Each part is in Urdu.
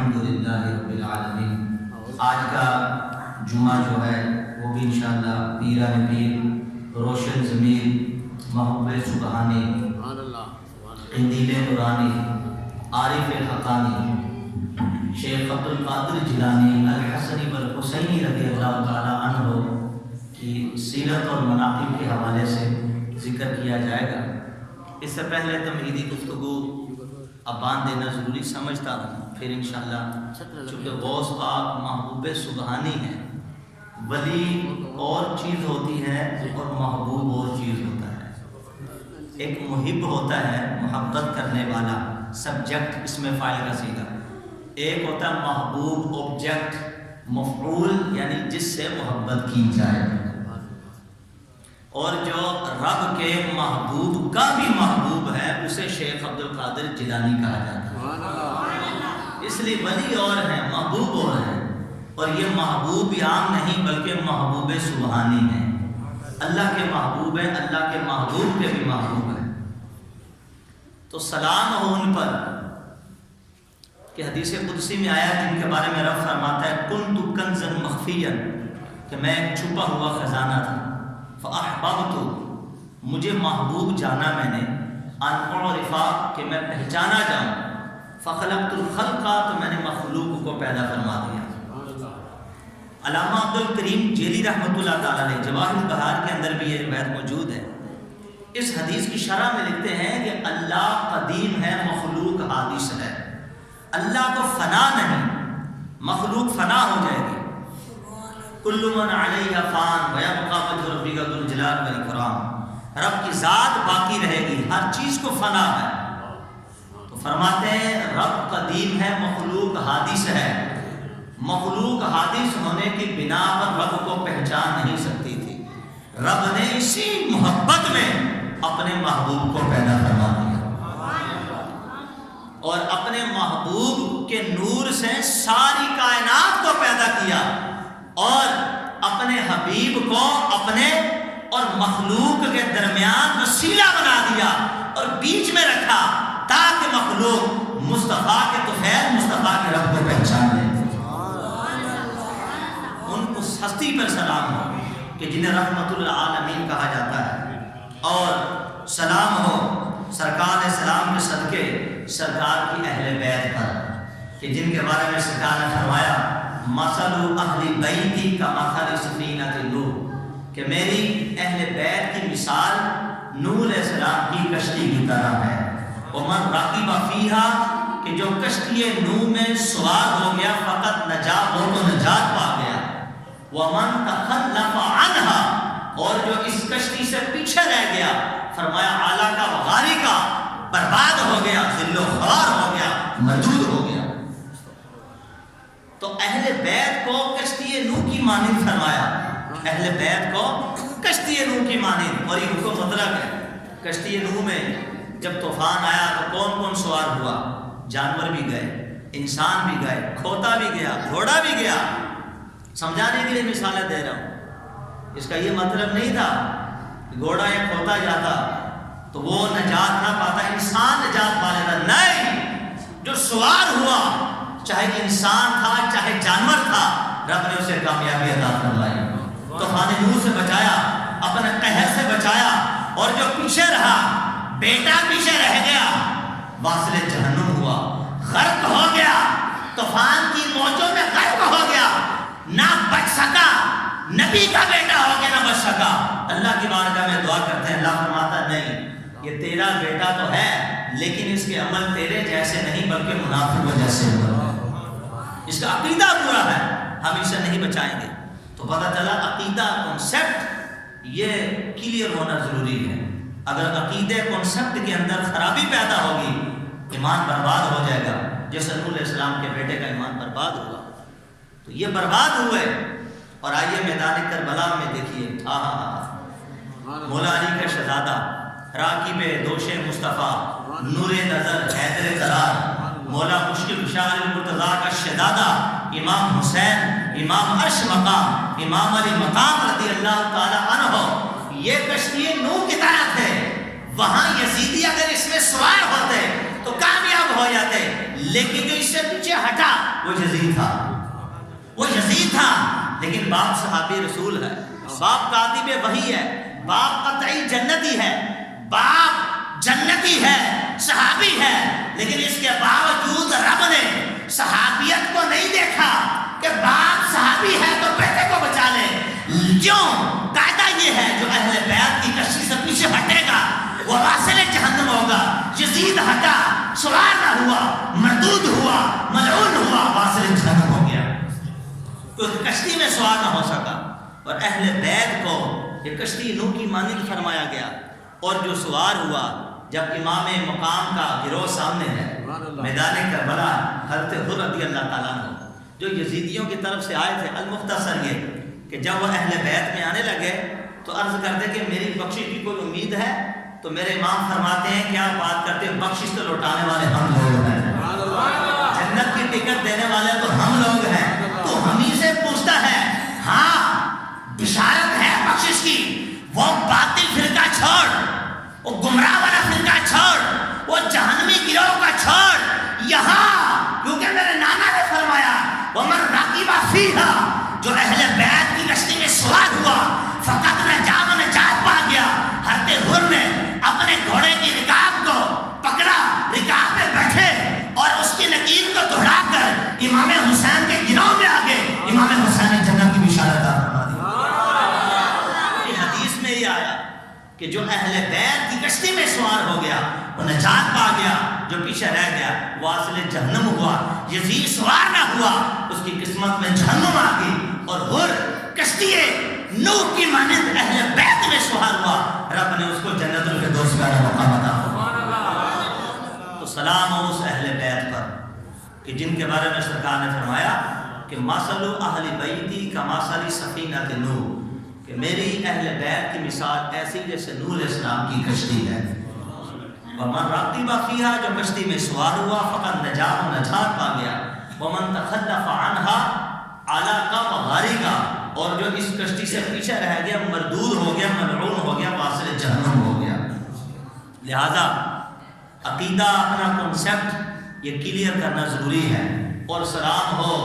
الحمدللہ رب العالمین۔ آج کا جمعہ جو ہے وہ بھی انشاءاللہ پیران پیر روشن ضمیر محب سبحانی قندیل نورانی عارف حقانی شیخ عبد القادر جیلانی الحسنی والحسینی رضی اللہ تعالی عنہ کی سیرت اور مناقب کے حوالے سے ذکر کیا جائے گا۔ اس سے پہلے تمہیدی گفتگو اب باندھ دینا ضروری سمجھتا ہوں، پھر انشاءاللہ چونکہ غوث پاک محبوب سبحانی ہے، ولی اور چیز ہوتی ہے اور محبوب اور چیز ہوتا ہے۔ ایک محب ہوتا ہے محبت کرنے والا، سبجیکٹ اس میں فاعل کا صیغہ، ایک ہوتا ہے محبوب آبجیکٹ مفعول یعنی جس سے محبت کی جائے، اور جو رب کے محبوب کا بھی محبوب ہے اسے شیخ عبد القادر جیلانی کہا جاتا ہے۔ اس لیے ولی اور ہیں، محبوب اور ہیں، اور یہ محبوب عام نہیں بلکہ محبوب سبحانی ہیں۔ اللہ کے محبوب ہیں، اللہ کے محبوب کے بھی محبوب ہیں۔ تو سلام ہو ان پر کہ حدیث قدسی میں آیا جن کے بارے میں رب فرماتا ہے کنت کنزا مخفیا، کہ میں ایک چھپا ہوا خزانہ تھا، فاحببت، مجھے محبوب جانا میں نے، ان اعرفا، کہ میں پہچانا جاؤں، فخلقت الخلق، تو میں نے مخلوق کو پیدا فرما دیا۔ علامہ عبد الکریم جیلی رحمۃ اللہ تعالی علیہ جواہر البہار کے اندر بھی یہ روایت موجود ہے۔ اس حدیث کی شرح میں لکھتے ہیں کہ اللہ قدیم ہے، مخلوق حادث ہے۔ اللہ کو فنا نہیں، مخلوق فنا ہو جائے گی۔ کل من علیہا فان ویبقی وجہ ربک ذو الجلال والاکرام، رب کی ذات باقی رہے گی، ہر چیز کو فنا ہے۔ تو فرماتے ہیں رب قدیم ہے، مخلوق حادث ہے۔ مخلوق حادث ہونے کی بنا پر رب کو پہچان نہیں سکتی تھی، رب نے اسی محبت میں اپنے محبوب کو پیدا فرما دیا، اور اپنے محبوب کے نور سے ساری کائنات کو پیدا کیا، اور اپنے حبیب کو اپنے اور مخلوق کے درمیان وسیلہ بنا دیا اور بیچ میں رکھا تاکہ مخلوق مصطفیٰ کے طفیل مصطفیٰ کے رب کو پہچان لے۔ ان اس ہستی پر سلام ہو کہ جنہیں رحمت العالمین کہا جاتا ہے، اور سلام ہو سرکار سلام کے صدقے سرکار کی اہل بیت پر کہ جن کے بارے میں سرکار نے فرمایا مثل اہل بیتی کا مثل سفینۃ نوح، کہ میری اہل بیت کی مثال نوح علیہ السلام کی کشتی کی طرح ہے۔ ومن رکب فیہا، کہ جو کشتی نوح میں سوار ہو گیا فقط نجا، وہ تو نجات پا گیا۔ ومن تخلف عنہا، اور جو اس کشتی سے پیچھے رہ گیا فرمایا اعلیٰ کا غاری کا برباد ہو گیا، ذل و خوار ہو گیا، مردود ہو گیا۔ تو اہل بیت کو کشتی نوح کی مانند فرمایا، اہل بیت کو کشتی نوح کی مانند، اور یہ حکم مطلق ہے۔ کشتی نوح میں جب طوفان آیا تو کون کون سوار ہوا؟ جانور بھی گئے، انسان بھی گئے، کھوتا بھی گیا، گھوڑا بھی گیا۔ سمجھانے کے لیے مثالیں دے رہا ہوں، اس کا یہ مطلب نہیں تھا کہ گھوڑا یا کھوتا جاتا تو وہ نجات نہ پاتا، انسان نجات پا لیتا۔ نہیں، جو سوار ہوا چاہے انسان تھا چاہے جانور تھا، رب نے اسے کامیابی عطا فرمائی، طوفان نوح سے بچایا، اپنے قہر سے بچایا۔ اور جو پیچھے رہا، بیٹا پیچھے رہ گیا، واصل جہنم ہوا، غرق ہو گیا، طوفان کی موجوں میں غرق ہو گیا، نہ بچ سکا، نبی کا بیٹا ہو گیا نہ بچ سکا۔ اللہ کی بارگاہ میں دعا کرتے ہیں، اللہ فرماتا نہیں یہ تیرا بیٹا تو ہے لیکن اس کے عمل تیرے جیسے نہیں بلکہ منافقوں جیسے ہوا، اس کا عقیدہ برا ہے، ہم اسے نہیں بچائیں گے۔ تو پتہ چلا عقیدہ کنسیپٹ یہ کلیئر ہونا ضروری ہے۔ اگر عقیدے کنسیپٹ کے اندر خرابی پیدا ہوگی ایمان برباد ہو جائے گا، جیسے نوح علیہ السلام کے بیٹے کا ایمان برباد ہوا۔ تو یہ برباد ہوئے، اور آئیے میدان کربلا میں دیکھیے، مولا علی کا شہزادہ، راکب دوش مصطفیٰ، نور نظر، حیدر قرار، مولا مشکل کشا المرتضیٰ کا شہزادہ امام حسین، امام عرش مقام، امام علی مقام رضی اللہ تعالی عنہ، یہ کشتی نوح کی طرح تھے۔ وہاں یزیدی اگر اس میں سوار ہوتے تو کامیاب ہو جاتے، لیکن جو اس سے پیچھے ہٹا وہ یزید تھا، وہ یزید تھا، لیکن باپ صحابی رسول ہے، باپ کاتب وحی ہے، باپ قطعی جنتی ہے، باپ جنتی ہے، صحابی ہے، لیکن اس کے باوجود رب نے صحابیت کو نہیں دیکھا کہ باپ صحابی ہے تو بیٹے کو بچا لے. کیوں؟ قاعدہ یہ ہے جو اہل بیت کی کشتی سے پیچھے ہٹے گا وہ واصل جہنم ہوگا. یزید ہٹا، سوار نہ ہوا، مردود ہوا، ملعون ہوا، واصل جہنم ہو گیا. تو کشتی میں سوار نہ ہو سکا، اور اہل بیت کو یہ کشتی نوح کی مانند فرمایا گیا. اور جو سوار ہوا، جب امام مقام کا گروہ سامنے ہے، میدان کربلا، حضرت حر رضی اللہ تعالیٰ عنہ جو یزیدیوں کی طرف سے آئے تھے، المختصر یہ کہ جب وہ اہل بیت میں آنے لگے تو عرض کرتے کہ میری بخشش کی کوئی امید ہے؟ تو میرے امام فرماتے ہیں کیا بات کرتے ہیں، بخشش تو لوٹانے والے ہم لوگ ہیں، جنت کی ٹکٹ دینے والے تو ہم لوگ ہیں. تو ہم ہی سے پوچھتا ہے، ہاں بشارت ہے بخشش کی، وہ باطل فرقہ چھوڑ، وہ گمراہ والا فرقہ چھوڑ، وہ جہنمی گروہ کا چھوڑ، یہاں کیونکہ میرے نانا نے فرمایا ومن رقیبہ فیہا، جو اہل بیت کی کشتی میں سوار ہوا فقط نجات پا گیا. حضرت حر نے اپنے گھوڑے کی رکاب کو پکڑا، رکاب میں بیٹھے اور اس کی نکیل کو دوڑا کر امام حسین کے گروہ میں آ گئے. امام حسین نے جنت کی بشارت فرما دی. حدیث میں یہ آیا کہ جو اہل بیت کی کشتی میں سوار ہو گیا وہ نجات پا گیا، جو پیچھے رہ گیا واصل جہنم ہوا. یزید سوار نہ ہوا، اس کی قسمت میں جہنم آ گئی. اور حر کشتی نوح کی مانند اہل بیت میں سوار ہوا، رب نے اس کو جنت الفردوس کا مقام عطا فرمایا. تو سلام ہو اس اہل بیت پر کہ جن کے بارے میں سرکار نے فرمایا کہ مثل اہل بیتی کمثل سفینۃ نوح، کہ میری اہل بیت کی مثال ایسی جیسے نوح علیہ السلام کی کشتی ہے. ومن رقب فیہا، جو کشتی میں سوار ہوا فقط نجات پا گیا. ومن تخلف عنہا علاقہ غارقہ، اور جو اس کشتی سے پیچھے رہ گیا مردود ہو گیا، ملعون ہو گیا، واصل جہنم ہو گیا. لہذا عقیدہ اپنا کنسیپٹ یہ کلیئر کرنا ضروری ہے. اور سلام ہو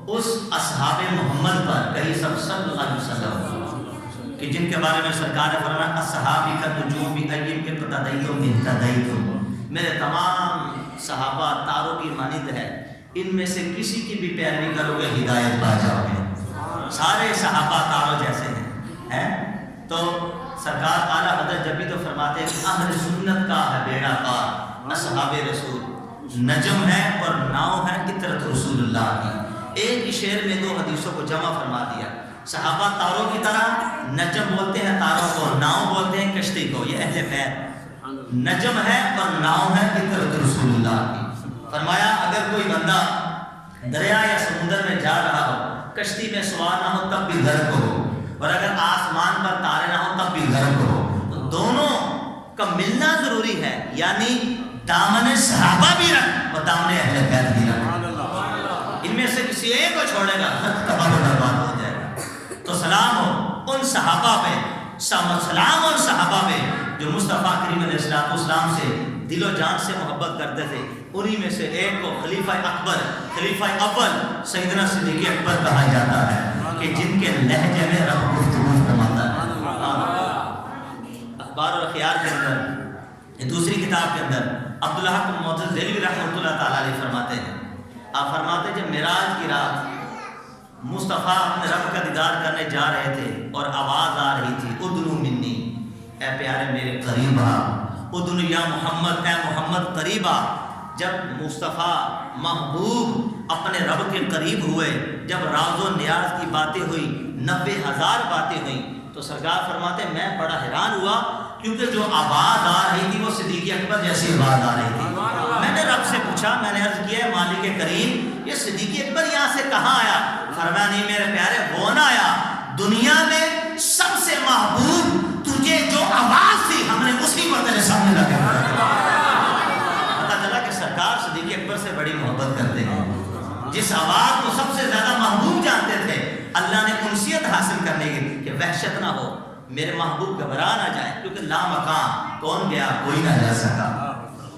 اس اصحاب محمد پر، کہیں سب صلی اللہ علیہ وسلم، کہ جن کے بارے میں سرکار نے فرمایا اصحابی کا نجوم ایب کے اقتدیتم اہتدیتم، میرے تمام صحابہ تاروں کی مانند ہے، ان میں سے کسی کی بھی پیروی کرو گے ہدایت پا جاؤ گے. سارے صحابہ تاروں جیسے ہیں. تو سرکار اعلیٰ حضرت جب بھی تو فرماتے ہیں کہ اہل سنت کا ہے بیڑا پار، اصحاب رسول نجم ہے اور ناؤ ہے عطرت رسول اللہ کی. ایک ہی شعر میں دو حدیثوں کو جمع فرما دیا. صحابہ تاروں کی طرح، نجم بولتے ہیں تاروں کو، ناؤ بولتے ہیں کشتی کو. یہ اہل بیت نجم ہے اور ناؤ ہے عطرت رسول اللہ کی. فرمایا اگر کوئی بندہ دریا یا سمندر میں جا رہا ہو، کشتی میں سوار نہ ہو تب بھی غرق ہو، اور اگر آسمان پر تارے نہ ہو تب بھی غرق ہو، تو دونوں کا ملنا ضروری ہے. یعنی دامن صحابہ بھی رکھ اور دامن اہل بیت بھی رکھ. ان میں سے کسی ایک کو چھوڑے گا تباہ و برباد ہو جائے گا. تو سلام ہو ان صحابہ پہ، سلام ان صحابہ پہ جو مصطفیٰ کریم علیہ السلام سے دل و جان سے محبت کرتے تھے. انہی میں سے ایک کو خلیفہ اکبر، خلیفہ اول سیدنا صدیق اکبر کہا جاتا ہے، کہ جن کے لہجے میں رب گفتگو فرماتا ہے. اخبار اور اخیار کے اندر، دوسری کتاب کے اندر عبداللہ بن معتز دہلوی رحمۃ اللہ تعالیٰ علیہ فرماتے ہیں، آپ فرماتے ہیں جب معراج کی رات مصطفیٰ اپنے رب کا دیدار کرنے جا رہے تھے اور آواز آ رہی تھی ادنو منی، اے پیارے میرے قریب آ، ادنو یا محمد، اے محمد قریب آ. جب مصطفیٰ محبوب اپنے رب کے قریب ہوئے، جب راز و نیاز کی باتیں ہوئی، 90,000 باتیں ہوئیں، تو سرکار فرماتے ہیں میں بڑا حیران ہوا کیونکہ جو آواز آ رہی تھی وہ صدیق اکبر جیسی آواز آ رہی تھی. میں نے رب سے پوچھا، میں نے عرض کیا ہے مالک کریم یہ صدیق اکبر یہاں سے کہاں آیا؟ فرمایا نہیں میرے پیارے وہ نہ آیا، دنیا میں سب سے محبوب تجھے جو آواز تھی ہم نے اسی کو تیرے سامنے لگا. پتہ چلا کہ سرکار صدیق اکبر سے بڑی محبت کرتے ہیں. جس آواز کو سب سے زیادہ محبوب جانتے تھے، اللہ نے انسیت حاصل کرنے کی کہ وحشت نہ ہو، میرے محبوب گھبرا نہ جائے، کیونکہ لامکان کون گیا کوئی نہ جا سکا.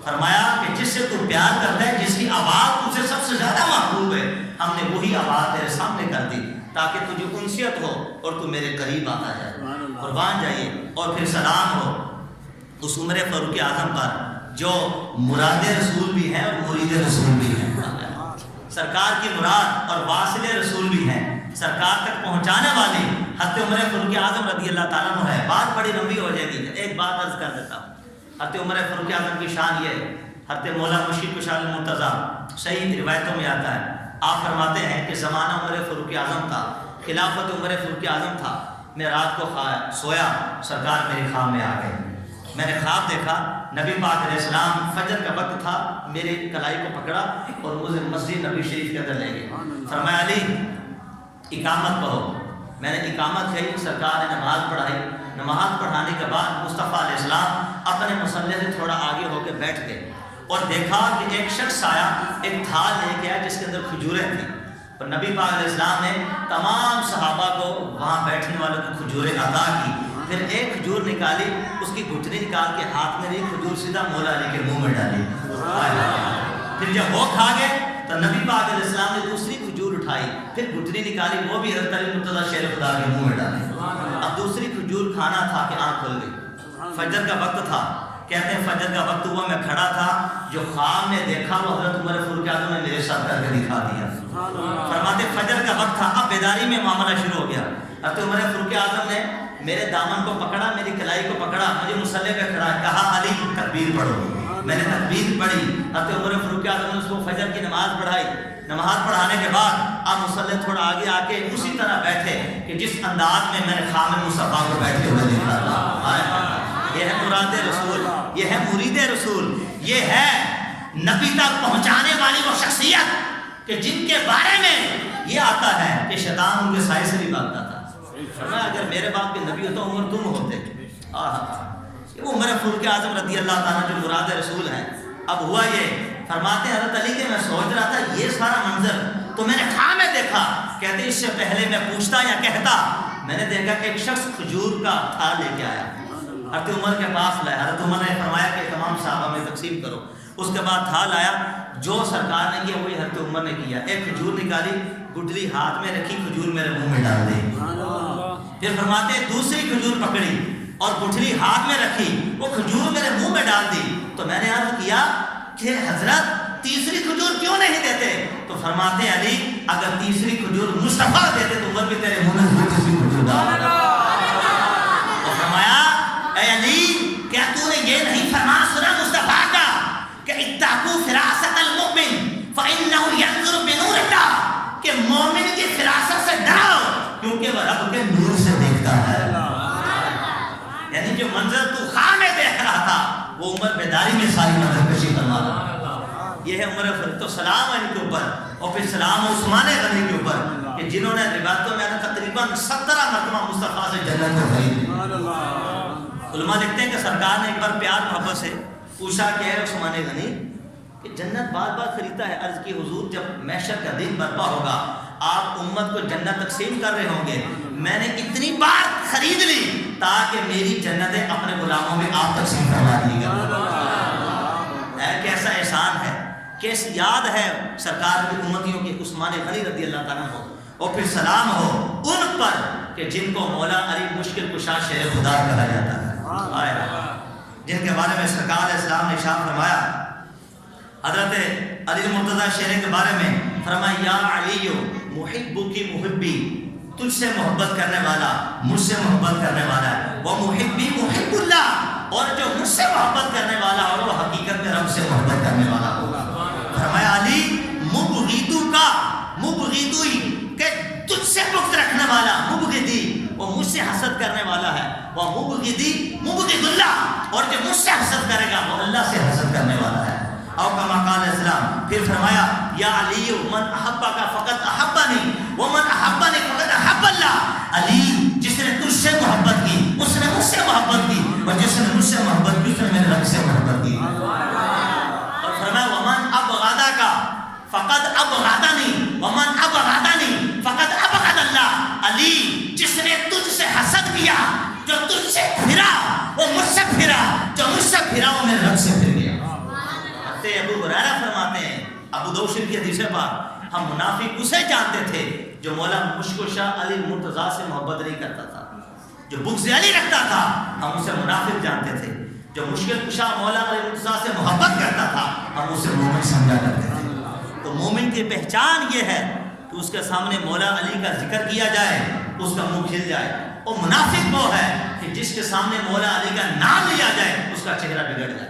فرمایا کہ جس سے تو پیار کرتا ہے، جس کی آواز تجھے سب سے زیادہ محبوب ہے، ہم نے وہی آواز تیرے سامنے کر دی تاکہ تجھے انسیت ہو اور تو میرے قریب آتا جائے. قربان جائیے. اور پھر سلام ہو اس عمر فاروق اعظم پر جو مراد رسول بھی ہیں اور مرید رسول بھی ہیں. سرکار کی مراد اور واصل رسول بھی ہیں, سرکار تک پہنچانے والی حضرت عمر فاروق اعظم رضی اللہ تعالیٰ عنہ ہے. بات بڑی لمبی ہو جائے گی, ایک بات عرض کر دیتا ہوں. حضرت عمر فاروق اعظم کی شان یہ ہے, حضرت مولا مرشد کشال المرتضیٰ صحیح روایتوں میں آتا ہے, آپ فرماتے ہیں کہ زمانہ عمر فاروق اعظم تھا, خلافت عمر فاروق اعظم تھا. میں رات کو سویا, سرکار میرے خواب میں آ گئے. میں نے خواب دیکھا نبی پاک علیہ السلام فجر کا وقت تھا, میرے کلائی کو پکڑا اور مجھے مسجد نبی شریف کے اندر لے گئے. فرمایا علی اقامت پڑھو. میں نے اقامت کہی, سرکار نے نماز پڑھائی. نماز پڑھانے کے بعد مصطفیٰ علیہ السلام اپنے مصلی سے تھوڑا آگے ہو کے بیٹھ گئے اور دیکھا کہ ایک شخص آیا, ایک تھال لے کے آیا جس کے اندر کھجوریں تھیں. اور نبی پاک علیہ السلام نے تمام صحابہ کو وہاں بیٹھنے والوں کو کھجوریں عطا کی. پھر ایک کھجور نکالی, اس کی گھٹنی نکال کے ہاتھ میں لی, کھجور سیدھا مولا علی کے منہ میں ڈالی. پھر جب وہ کھا گئے تو نبی پاک علیہ السلام نے دوسری کھجور اٹھائی, پھر گھٹنی نکالی, وہ بھی حضرت علی مرتضیٰ شیر خدا کے منہ میں ڈالی. اب دوسری کھجور کھانا تھا کہ آنکھ کھل گئی. فجر کا وقت تھا, کہتے ہیں فجر کا وقت ہوا, میں کھڑا تھا, جو خواب میں دیکھا وہ حضرت عمر فاروق اعظم نے میرے ساتھ کر کے دکھا دیا. فرماتے فجر کا وقت تھا, اب بیداری میں معاملہ شروع ہو گیا. حضرت عمر فاروق اعظم نے میرے دامن کو پکڑا, میری کلائی کو پکڑا, مجھے مصلی پہ کھڑا, کہا علی تکبیر پڑھو. میں نے تکبیر پڑھی. حضرت عمر فاروق اعظم نے اس کو فجر کی نماز پڑھائی. نماز پڑھانے کے بعد آپ مصلی تھوڑا آگے آ کے اسی طرح بیٹھے کہ جس انداز میں نے خواب میں مصطفیٰ کو بیٹھتے ہوئے دیکھا تھا. یہ ہے مراد رسول, یہ ہے مرید رسول, یہ ہے نبی تک پہنچانے والی وہ شخصیت کہ جن کے بارے میں یہ آتا ہے کہ شیطان ان کے سائے سے بھی بھاگتا تھا. فرمایا اگر میرے باپ کے نبی ہوتا عمر تم ہوتے. وہ عمر فاروق اعظم رضی اللہ تعالیٰ جو مراد رسول ہیں. اب ہوا یہ, فرماتے ہیں حضرت علی کہ میں سوچ رہا تھا یہ سارا منظر تو میں نے خواب میں دیکھا. کہتے اس سے پہلے میں پوچھتا یا کہتا, میں نے دیکھا کہ ایک شخص کھجور کا تھال لے کے آیا, حضرت عمر کے پاس لایا. حضرت عمر نے فرمایا کہ تمام صحابہ میں تقسیم کرو. اس کے بعد تھال آیا, جو سرکار نے کیا وہی حضرت عمر نے کیا. ایک کھجور نکالی, گٹلی ہاتھ میں رکھی, کھجور میرے منہ میں ڈال دی. پھر فرماتے ہیں دوسری کھجور پکڑی اور گٹھلی ہاتھ میں رکھی, وہ کھجور میرے منہ میں ڈال دی. تو میں نے عرض کیا کہ حضرت تیسری کھجور کیوں نہیں دیتے؟ تو فرماتے ہیں علی اگر تیسری کھجور مصطفیٰ دیتے تو عمر بھی تیرے منہ میں تیسری کھجور ڈال. تو فرمایا اے علی کیا تو نے یہ نہیں فرمان سنا مصطفیٰ کا کہ اتقوا فراست المؤمن فإنه ينظر بنور اللہ, کہ مومن کی فراست سے ڈرو کیونکہ وہ رب کے نور سے دیکھتا ہے. یعنی جو منظر تو خواب میں دیکھ رہا تھا وہ عمر بیداری میں ساری منظر کشی فرما رہا. یہ ہے عمر فاروق. تو سلام ہے ان کے اوپر, اور پھر سلام عثمان غنی کے اوپر کہ جنہوں نے روایتوں میں تقریباً 17 مرتبہ مصطفیٰ سے جنت میں خریدی. علماء لکھتے ہیں کہ سرکار نے ایک بار پیار محبت سے پوچھا کہ ہے عثمان غنی کہ جنت بار بار خریدتا ہے. عرض کی حضور جب محشر کا دن برپا ہوگا آپ امت کو جنت تقسیم کر رہے ہوں گے, میں نے اتنی بار خرید لی تاکہ میری جنتیں اپنے غلاموں میں آپ تقسیم کروا دی گا. کیسا احسان ہے, کیسی یاد ہے سرکار کی امتیوں کی عثمان غنی رضی اللہ تعالیٰ ہو. اور پھر سلام ہو ان پر کہ جن کو مولا علی مشکل کشا شیر خدا کہا جاتا ہے, جن کے بارے میں سرکار علیہ السلام نے ارشاد فرمایا. حضرت علی مرتضیٰ شیر کے بارے میں فرمایا یا علی محبک محبی, تجھ سے محبت کرنے والا مجھ سے محبت کرنے والا ہے. وہ محبی محب اللہ, اور جو مجھ سے محبت کرنے والا اور وہ حقیقت میں رب سے محبت کرنے والا ہوگا. فرمایا علی مبغیدو کا مبغیدوئی, کہ تجھ سے بغض رکھنے والا مبغیدی وہ مجھ سے حسد کرنے والا ہے. وہ مبغیدی مبغید اللہ, اور جو مجھ سے حسد کرے گا وہ اللہ سے حسد کرنے والا ہے. اور کما قال اسلام پھر فرمایا یا علی من احبک فقد احبنی ومن احبنی فقد احب اللہ. علی جس نے تجھ سے محبت کی اس نے مجھ سے محبت کی, اور جس نے مجھ سے محبت کی اس نے میرے رب سے محبت کی. اور فرمایا ومن ابغضک فقد ابغضنی ومن ابغضنی فقد ابغض اللہ. علی جس نے تجھ سے حسد کیا, جو تجھ سے پھرا وہ مجھ سے پھرا, جو مجھ سے پھرا وہ میرے رب سے پھر گیا. ابو ہریرہ فرماتے ہیں, ابو داؤد کی حدیث ہے, ہم منافق اسے جانتے تھے جو مولا مشکل شاہ علی مرتضیٰ سے محبت نہیں کرتا تھا، جو بغض علی رکھتا تھا ہم اسے منافق جانتے تھے، جو مشکل کشا مولا علی مرتضیٰ سے محبت کرتا تھا ہم اسے مومن سمجھا کرتے تھے۔ تو مومن کی پہچان یہ ہے کہ اس کے سامنے مولا علی کا ذکر کیا جائے اس کا منہ کھل جائے، اور منافق وہ ہے کہ جس کے سامنے مولا علی کا نام لیا جائے اس کا چہرہ بگڑ جائے۔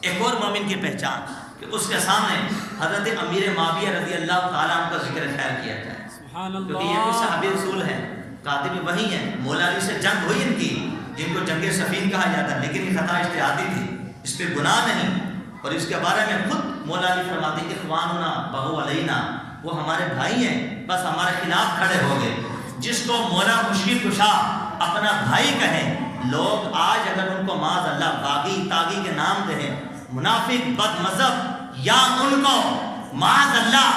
ایک اور مومن کی پہچان کہ اس کے سامنے حضرت امیر معاویہ رضی اللہ تعالیٰ عنہ کا ذکر خیر کیا جائے، کیونکہ یہ کوئی صحابی رسول ہے، کاتب وحی ہے، مولا علی سے جنگ ہوئی ان کی جن کو جنگ صفین کہا جاتا ہے، لیکن یہ خطا اجتہادی تھی، اس پہ گناہ نہیں، اور اس کے بارے میں خود مولا علی فرماتے ہیں اخواننا بغوا علینا، وہ ہمارے بھائی ہیں بس ہمارے خلاف کھڑے ہو گئے۔ جس کو مولا مشکل کشا اپنا بھائی کہیں، لوگ آج اگر ان کو معاذ اللہ باغی تاغی کے نام دیں، منافق بد مذہب، یا ان کو معاذ اللہ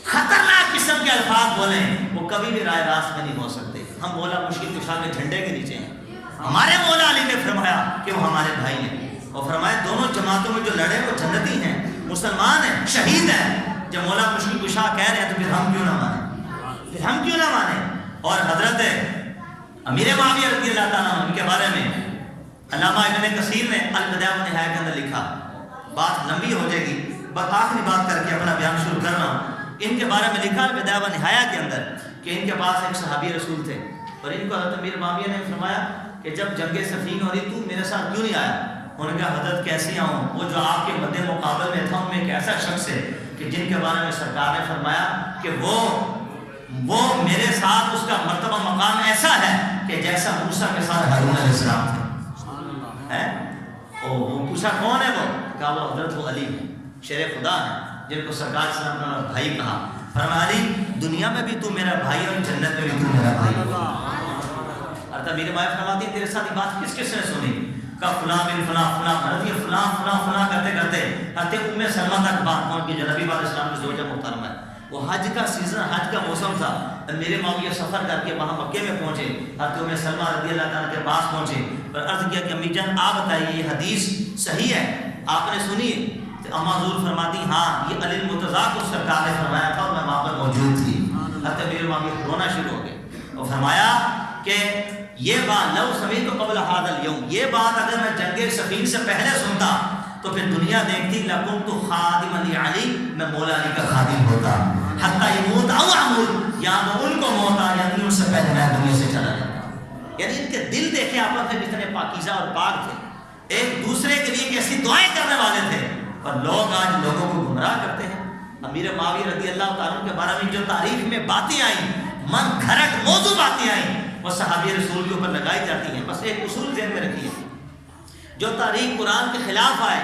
خطرناک قسم کے الفاظ بولیں، وہ کبھی بھی رائے راست میں نہیں ہو سکتے۔ ہم مولا مشکل کشا کے جھنڈے کے نیچے ہیں۔ ہمارے مولا علی نے فرمایا کہ وہ ہمارے بھائی ہیں، اور فرمایا دونوں جماعتوں میں جو لڑے وہ جنتی ہیں، مسلمان ہیں، شہید ہیں۔ جب مولا مشکل کشا کہہ رہے ہیں تو پھر ہم کیوں نہ مانیں، پھر ہم کیوں نہ مانیں۔ اور حضرت امیر معاویہ رضی اللہ تعالیٰ عنہ کے بارے میں علامہ ابن کثیر نے البدایہ و نہایہ کے اندر لکھا، بات لمبی ہو جائے گی، بس آخری بات کر کے اپنا بیان شروع کر رہا ہوں۔ ان کے بارے میں لکھا البدایہ و نہایہ کے اندر کہ ان کے پاس ایک صحابی رسول تھے، اور ان کو حضرت امیر معاویہ نے فرمایا کہ جب جنگ صفین ہو رہی تو میرے ساتھ کیوں نہیں آیا؟ انہوں نے کہا حضرت کیسی آؤں، وہ جو آپ کے مد مقابل میں تھا ان میں ایک ایسا شخص ہے کہ جن کے بارے میں سرکار نے فرمایا کہ وہ میرے ساتھ اس کا مرتبہ مقام ایسا ہے کہ جیسا موسیٰ کے ساتھ ہارون علیہ السلام تھے۔ وہ پوچھا کون ہے؟ وہ کہا وہ حضرت وہ علی شیر خدا ہے جن کو سرکار صلی اللہ علیہ وسلم نے بھائی کہا۔ فرمایا علی دنیا میں بھی تو میرا بھائی اور جنت میں بھی تو میرا بھائی۔ اور میرے بھائی فرماتی تیرے ساتھ یہ بات کس کس نے سنی؟ کہا فلاں بن فلاں فلاں، حضرت یہ فلاں فلاں فلاں کرتے کرتے حضرت ام سلمہ تک بات پہنچ گئی جو نبی علیہ السلام کی زوجہ محترمہ ہے۔ وہ حج کا سیزن، حج کا موسم تھا، میرے معاویہ سفر کر کے وہاں مکے میں پہنچے، حضرت ام سلمہ رضی اللہ تعالیٰ کے پاس پہنچے اور عرض کیا کہ امی جان آپ بتائیے یہ حدیث صحیح ہے، آپ نے سنی؟ اما حضور فرماتی ہاں یہ علی المرتضیٰ کو سرکار نے فرمایا تھا اور میں وہاں پر موجود تھی۔ حضرت میرے معاویہ رونا شروع ہو گئے اور فرمایا کہ یہ بات لو سمیت قبل هذا اليوم، یہ بات اگر میں جنگ صفین سے پہلے سنتا تو پھر دنیا دیکھتی لکنت خادما لعلی، میں مولا علی کا خادم ہوتا حتی یموت او اموت، یا تو ان کو موت آ جاتی ان سے پہلے میں دنیا سے چلا جاتا۔ یعنی ان کے دل دیکھیں آپس میں کتنے پاکیزہ اور پاک تھے، ایک دوسرے کے لیے کیسی دعائیں کرنے والے تھے، اور لوگ آج لوگوں کو گمراہ کرتے ہیں۔ امیر معاویہ رضی اللہ تعالیٰ کے بارے میں جو تاریخ میں باتیں آئیں، من گھڑت موضوع باتیں آئیں، وہ صحابی رسول کے اوپر لگائی جاتی ہیں۔ بس ایک اصول ذہن میں رکھیے، جو تاریخ قرآن کے خلاف آئے،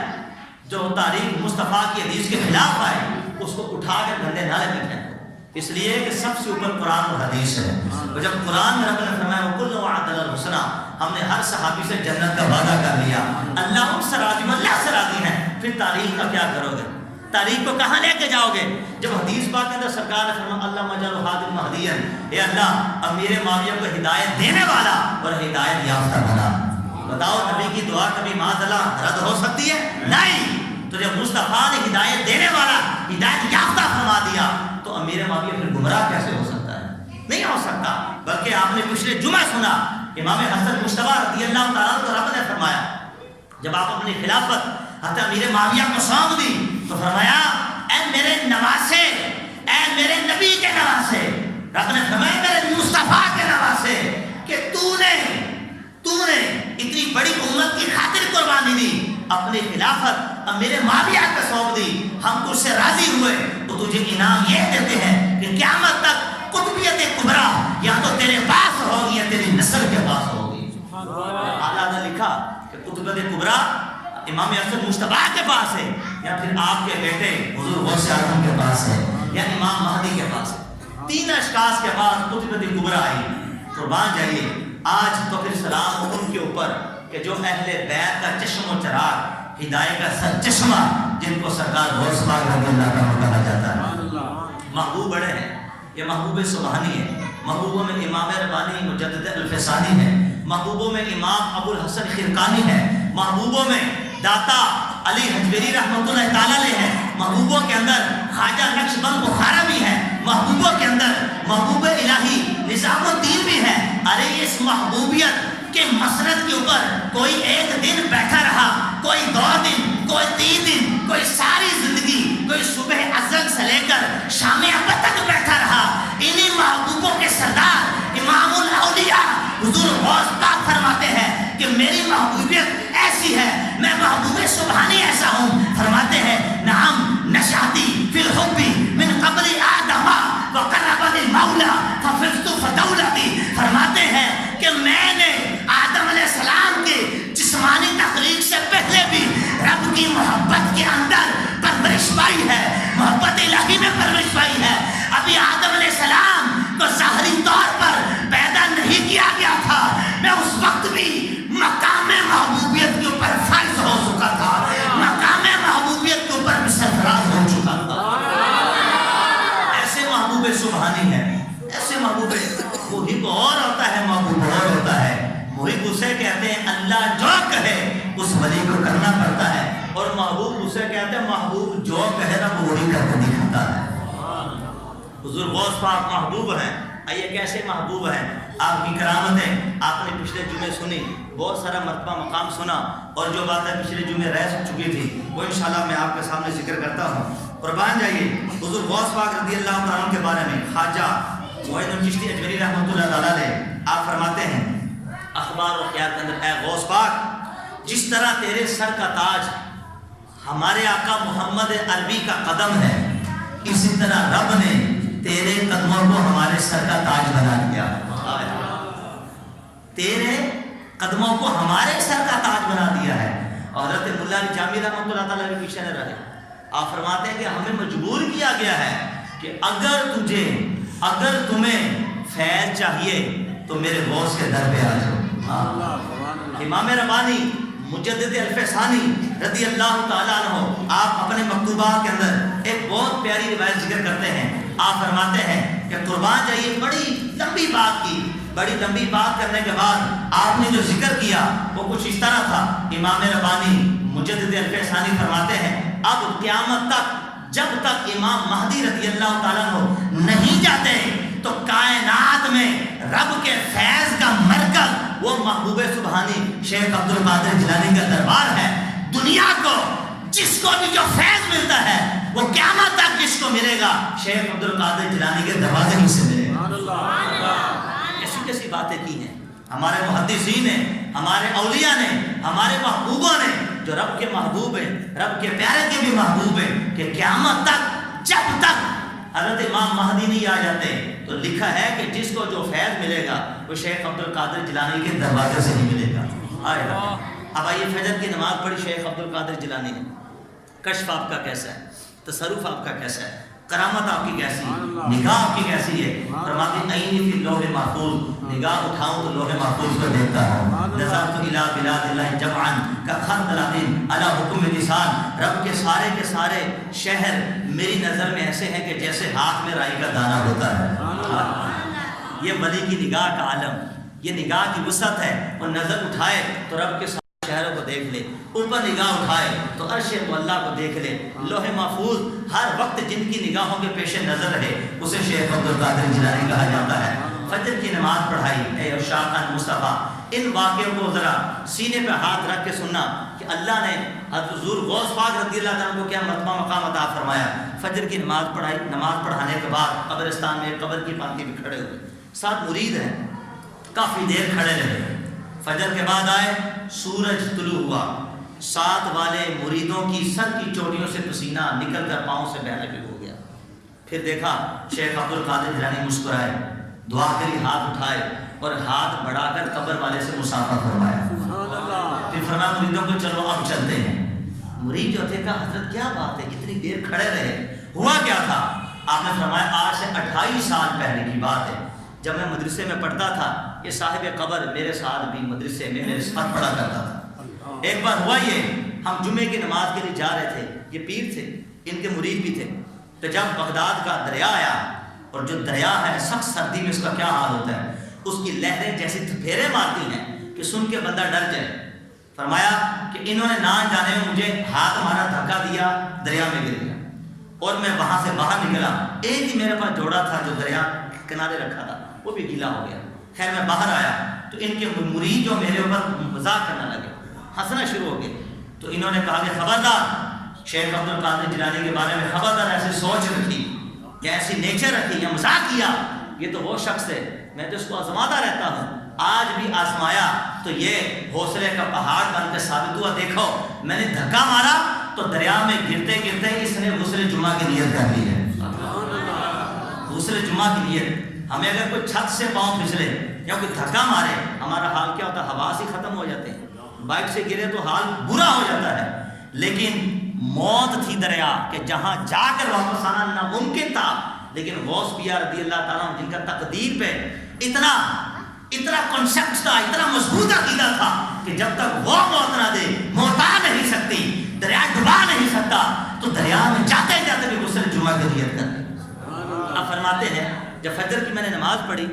جو تاریخ مصطفیٰ کی حدیث کے خلاف آئے، اس کو اٹھا کر گندے نالے میں پھینکو، اس لیے کہ سب سے اوپر قرآن اور حدیث ہے۔ اور جب قرآن میں رب نے فرمایا وَكُلٌّ وَعَدَ الْحُسْنَىٰ، ہم نے ہر صحابی سے جنت کا وعدہ کر لیا، اللہ ان سے راضی، اللہ سے راضی ہیں، پھر تاریخ کا کیا کرو گے؟ تاریخ کو کہاں لے کے جاؤ گے؟ جب حدیث پاک کے اندر سرکار نے فرمایا اللہ مجعل ہادی مہدیا، اے اللہ امیر معاویہ کو ہدایت دینے والا اور ہدایت یافتہ بنا۔ بتاؤ نبی کی دعا کبھی معاذ اللہ رد ہو سکتی ہے؟ نہیں۔ تو جب مصطفیٰ نے ہدایت دینے والا ہدایت یافتہ فرما دیا تو امیر معاویہ پھر گمراہ کیسے ہو سکتا ہے؟ نہیں ہو سکتا۔ بلکہ آپ نے پچھلے جمعہ سنا امام حسن مجتبیٰ رضی اللہ تعالیٰ عنہ کو رب نے فرمایا جب آپ اپنی خلافت حضرت امیر معاویہ کو سونپ دی تو فرمایا اے میرے نواسے، اے میرے نبی کے نواسے، رب نے فرمایا میرے مصطفیٰ کے نواسے کہ تو نے اتنی بڑی امت کی خاطر قربانی دی، اپنی خلافت امیر معاویہ کو سونپ دی، ہم تجھ سے راضی ہوئے تو تجھے انعام یہ دیتے ہیں کہ قیامت تک قطبیت کبریٰ یا تو تیرے پاس ہوگی یا تیری نسل کے پاس ہوگی۔ اعلیٰ نے لکھا کہ قطبیت کبریٰ امام حسن مجتبیٰ کے پاس ہے یا پھر آپ کے بیٹے حضور غوث اعظم کے پاس ہے یا امام مہدی کے پاس ہے۔ تین اشخاص کے پاس قطبیت کبریٰ آئی۔ قربان جائیے آج تو پھر سلام ان کے اوپر کہ جو اہل بیت کا چشم و چراغ، ہدایت کا سر چشمہ، جن کو سرکار غوث پاک رضی اللہ عنہ کہا جاتا ہے۔ محبوب بڑے ہیں، یہ محبوب سبحانی ہے، محبوبوں میں امام ربانی مجدد الفسانی ہے، محبوبوں میں امام ابو الحسن خرقانی ہے، محبوبوں میں داتا علی حجویری رحمۃ اللہ تعالی علیہ ہے، محبوبوں کے اندر خواجہ نقش بند بخارا بھی ہے، محبوبوں کے اندر محبوب الہی نظام الدین بھی ہے۔ ارے اس محبوبیت کے مسند کے اوپر کوئی ایک دن بیٹھا رہا، کوئی 2 دن، کوئی 3 دن، کوئی ساری زندگی، کوئی صبح ازل سے لے کر شام ابد تک بیٹھا رہا، انہی محبوبوں کے سردار امام الاولیاء حضور غوث پاک فرماتے ہیں کہ میری محبوبیت ایسی ہے، میں محبوب سبحانی ایسا ہوں۔ فرماتے ہیں نعم نشاتی فی الحب من قبل آدم وقربنی المولا ففزت فدولتی۔ فرماتے ہیں کہ میں نے آدم علیہ السلام کے جسمانی تخلیق سے پہلے بھی رب کی محبت کے اندر پرورش پائی ہے، محبت الہی میں پرورش پائی ہے۔ ابھی آدم علیہ السلام کو ظاہری طور پر پیدا نہیں کیا گیا تھا، میں اس وقت بھی مقام محبوبیت کے اوپر فائز ہو چکا تھا، مقام محبوبیت کے اوپر سرفراز ہو چکا تھا۔ ایسے محبوب سبحانی ہے، ایسے محبوب، محب اور ہوتا ہے، محبوب اور ہوتا ہے۔ محب اسے کہتے ہیں اللہ جو کہے اس ولی کو کرنا پڑتا ہے، اور محبوب اسے کہتے ہیں محبوب جو کہے نا وہ وہی کر کے دکھاتا ہے۔ حضور غوث پاک محبوب ہیں۔ آئیے کیسے محبوب ہیں، آپ کی کرامتیں آپ نے پچھلے جمعے سنی، بہت سارا مرتبہ مقام سنا، اور جو باتیں پچھلے جمعے رہ چکی تھی وہ انشاءاللہ میں آپ کے سامنے ذکر کرتا ہوں۔ قربان جائیے حضور غوث پاک رضی اللہ تعالیٰ کے بارے میں خواجہ معین الچشتی اجمیری رحمۃ اللہ تعالیٰ علیہ آپ فرماتے ہیں اخبار و خیال کے اندر، اے غوث پاک جس طرح تیرے سر کا تاج ہمارے آقا محمد عربی کا قدم ہے، اسی طرح رب نے تیرے قدموں کو ہمارے سر کا تاج بنا دیا۔ تیرے قدموں کو ہمارے سر کا تاج بنا دیا ہے۔ اور حضرت ملا علی جامی رحمۃ اللہ تعالیٰ کے پیچھے نہ رہے، آپ فرماتے ہیں کہ ہمیں مجبور کیا گیا ہے کہ اگر تمہیں فیض چاہیے تو میرے غوث کے در پہ آ جاؤ۔ امام ربانی مجدد الفسانی رضی اللہ تعالیٰ عنہ آپ اپنے مکتوبات کے اندر ایک بہت پیاری روایت ذکر کرتے ہیں۔ آپ فرماتے ہیں کہ قربان جائیے بڑی لمبی بات کی، بڑی لمبی بات کرنے کے بعد آپ نے جو ذکر کیا وہ کچھ اس طرح تھا۔ امام ربانی مجدد الفسانی فرماتے ہیں اب قیامت تک جب تک امام مہدی رضی اللہ تعالیٰ عنہ نہیں جاتے تو کائنات میں رب کے فیض کا مرکز وہ محبوب سبحانی شیخ عبد القادر جیلانی کا دربار ہے۔ دنیا کو جس کو بھی جو فیض ملتا ہے وہ قیامت تک جس کو ملے گا شیخ عبد القادر جیلانی کے دروازے ہی سے ملے گا۔ ایسی کیسی باتیں کی ہیں ہمارے محدثین نے، ہمارے اولیاء نے، ہمارے محبوبوں نے جو رب کے محبوب ہیں، رب کے پیارے کے بھی محبوب ہیں، کہ قیامت تک جب تک حضرت امام مہدی نہیں آ جاتے تو لکھا ہے کہ جس کو جو فیض ملے گا وہ شیخ عبد القادر جیلانی کے دروازے سے ہی ملے گا۔ اب آئیے فجر کی نماز پڑھی شیخ عبد القادر جیلانی نے، کشف آپ کا کیسا ہے، تصرف آپ کا کیسا ہے، کرامت آپ کی کیسی ہے، نگاہ آپ کی کیسی ہے؟ فرماتے ہیں عینی فی لوح محفوظ، نگاہ اٹھاؤں تو لوح محفوظ کو دیکھتا ہوں۔ نظرت الی بلاد اللہ جمعا کخردلۃ علی حکم لسان، رب کے سارے شہر میری نظر میں ایسے ہیں کہ جیسے ہاتھ میں رائی کا دانہ ہوتا ہے۔ یہ ولی کی نگاہ کا عالم، یہ نگاہ کی وسعت ہے۔ اور نظر اٹھائے تو رب کے شہروں کو دیکھ لے، اوپر نگاہ اٹھائے تو عرش معلیٰ کو دیکھ لے، لوح محفوظ ہر وقت جن کی نگاہوں کے پیش نظر رہے اسے شیخ عبد القادر جیلانی کہا جاتا ہے۔ فجر کی نماز پڑھائی، اے عشاقان مصطفیٰ، ان واقعوں کو ذرا سینے پہ ہاتھ رکھ کے سننا کہ اللہ نے حضور غوث پاک رضی اللہ عنہ کو کیا مرتبہ مقام عطا فرمایا۔ فجر کی نماز پڑھائی، نماز پڑھانے کے بعد قبرستان میں قبر کی پانتی پہ کھڑے ہوئے، ساتھ مرید ہیں، کافی دیر کھڑے رہے۔ فجر کے بعد آئے، سورج طلوع ہوا، ساتھ والے مریدوں کی سر کی چوٹیوں سے پسینہ نکل کر پاؤں سے بہنے بھی ہو گیا۔ پھر دیکھا شیخ عبد القادر جیلانی مسکرائے، دعا کری، ہاتھ اٹھائے اور ہاتھ بڑھا کر قبر والے سے مسافہ فرمایا۔ پھر فرمایا مریدوں کو چلو اب چلتے ہیں۔ مرید جو تھے کہا حضرت کیا بات ہے، اتنی دیر کھڑے رہے، ہوا کیا تھا؟ آپ نے فرمایا آج سے 28 سال پہلے کی بات ہے، جب میں مدرسے میں پڑھتا تھا، یہ صاحب قبر میرے ساتھ بھی مدرسے میں میرے ساتھ پڑھا کرتا تھا۔ ایک بار ہوا یہ، ہم جمعے کی نماز کے لیے جا رہے تھے، یہ پیر تھے، ان کے مرید بھی تھے، تو جب بغداد کا دریا آیا، اور جو دریا ہے سخت سردی میں اس کا کیا حال ہوتا ہے، اس کی لہریں جیسی تھپیرے مارتی ہیں کہ سن کے بندہ ڈر جائے۔ فرمایا کہ انہوں نے نہ جانے میں مجھے ہاتھ مارا، دھکا دیا، دریا میں گر گیا۔ اور میں وہاں سے باہر نکلا، ایک ہی میرے پاس جوڑا تھا جو دریا کنارے رکھا تھا، وہ بھی گیلا ہو گیا۔ خیر میں باہر آیا تو ان کے مرید جو میرے اوپر مذاق کرنے لگے، ہنسنا شروع ہو گئے۔ تو انہوں نے کہا کہ خبردار شیخ عبد القادر جیلانی کے بارے میں خبردار ایسی سوچ رکھی یا ایسی نیچر رکھی یا مذاق کیا، یہ تو وہ شخص ہے، میں تو اس کو آزماتا رہتا ہوں، آج بھی آزمایا تو یہ حوصلے کا پہاڑ بن کے ثابت ہوا۔ دیکھو میں نے دھکا مارا تو دریا میں گرتے گرتے اس نے غسل جمعہ کی نیت کر لی ہے۔ غسل جمعہ کی نیت، ہمیں اگر کوئی چھت سے پاؤں پھسلے یا کوئی دھکا مارے، ہمارا حال کیا ہوتا ہے؟ حواس ہی ختم ہو جاتے ہیں، بائک سے گرے تو حال برا ہو جاتا ہے۔ لیکن موت تھی دریا کہ جہاں جا کر واپس آنا ناممکن تھا، لیکن غوث پیا رضی اللہ تعالیٰ عنہ جن کا تقدیر پہ اتنا کنسپٹ تھا، اتنا مضبوط عقیدہ تھا کہ جب تک وہ موت نہ دے، موت آ نہیں سکتی، دریا ڈبا نہیں سکتا، تو دریا میں جاتے جاتے بھی غسل جمعہ کی نیت کر لی۔ اب فرماتے ہیں جب فجر کی میں نے نماز پڑھی،